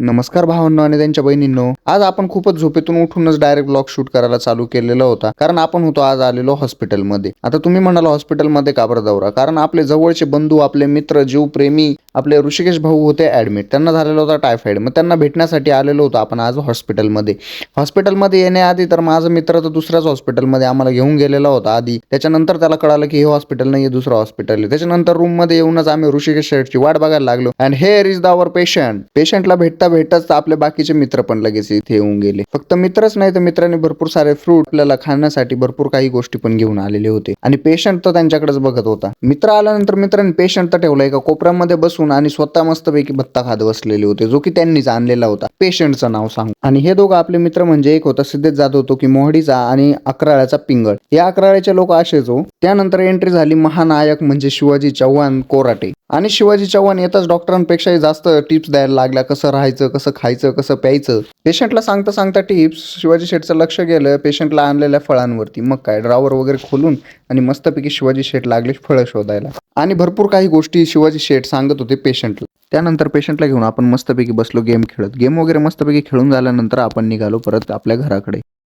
नमस्कार भावांनो आणि त्यांच्या बहिणींनो. आज आपण खूपच झोपेतून उठूनच डायरेक्ट ब्लॉग शूट करायला चालू केलेला होता, कारण आपण होतो आज आलेलो हॉस्पिटलमध्ये. आता तुम्ही म्हणाला हॉस्पिटलमध्ये का बरं दौरा, कारण आपले जवळचे बंधू, आपले मित्र, जीवप्रेमी आपले ऋषिकेश भाऊ होते ऍडमिट. त्यांना झालेला होता टायफॉइड. मग त्यांना भेटण्यासाठी आलेलो होतो आपण आज हॉस्पिटलमध्ये येण्याआधी तर माझा मित्र तर दुसऱ्याच हॉस्पिटलमध्ये आम्हाला घेऊन गेलेला होता आधी. त्याच्यानंतर त्याला कळालं की हे हॉस्पिटल नाही, दुसरं हॉस्पिटल आहे. त्याच्यानंतर रूम मध्ये येऊनच आम्ही ऋषिकेश शेठची वाट बघायला लागलो. अँड हेअर इज आवर पेशंटला भेटताच आपले बाकीचे मित्र पण लगेच इथे येऊन गेले. फक्त मित्रच नाही तर मित्रांनी भरपूर सारे फ्रूट आपल्याला खाण्यासाठी भरपूर काही गोष्टी पण घेऊन आलेले होते. आणि पेशंट तर त्यांच्याकडेच बघत होता. मित्र आल्यानंतर मित्रांनी पेशंट तर ठेवला एका कोपऱ्यामध्ये बसून आणि स्वतः मस्तपैकी भत्ता खात बसलेले होते, जो की त्यांनीच आणलेला होता. पेशंटचं नाव सांगू. आणि हे दोघं आपले मित्र म्हणजे एक होता सिद्धेश जाधव, तो की मोहडीचा, आणि अकराळ्याचा पिंगळ. या अकराळ्याचे लोक असेच हो. त्यानंतर एंट्री झाली महानायक म्हणजे शिवाजी चव्हाण कोराटे. आणि शिवाजी चव्हाण येताच डॉक्टरांपेक्षाही जास्त टिप्स द्यायला लागल्या, कसं राहायचं, कसं खायचं, कसं प्यायचं. पेशंटला सांगता सांगता टिप्स शिवाजी शेठचं लक्ष गेलं पेशंटला आणलेल्या फळांवरती. मग काय ड्रॉवर वगैरे खोलून आणि मस्तपैकी शिवाजी शेठ लागले फळं शोधायला. आणि भरपूर काही गोष्टी शिवाजी शेठ सांगत होते पेशंटला. त्यानंतर पेशंटला घेऊन आपण मस्तपैकी बसलो गेम खेळत. गेम वगैरे मस्तपैकी खेळून झाल्यानंतर आपण निघालो परत आपल्या घराकडे.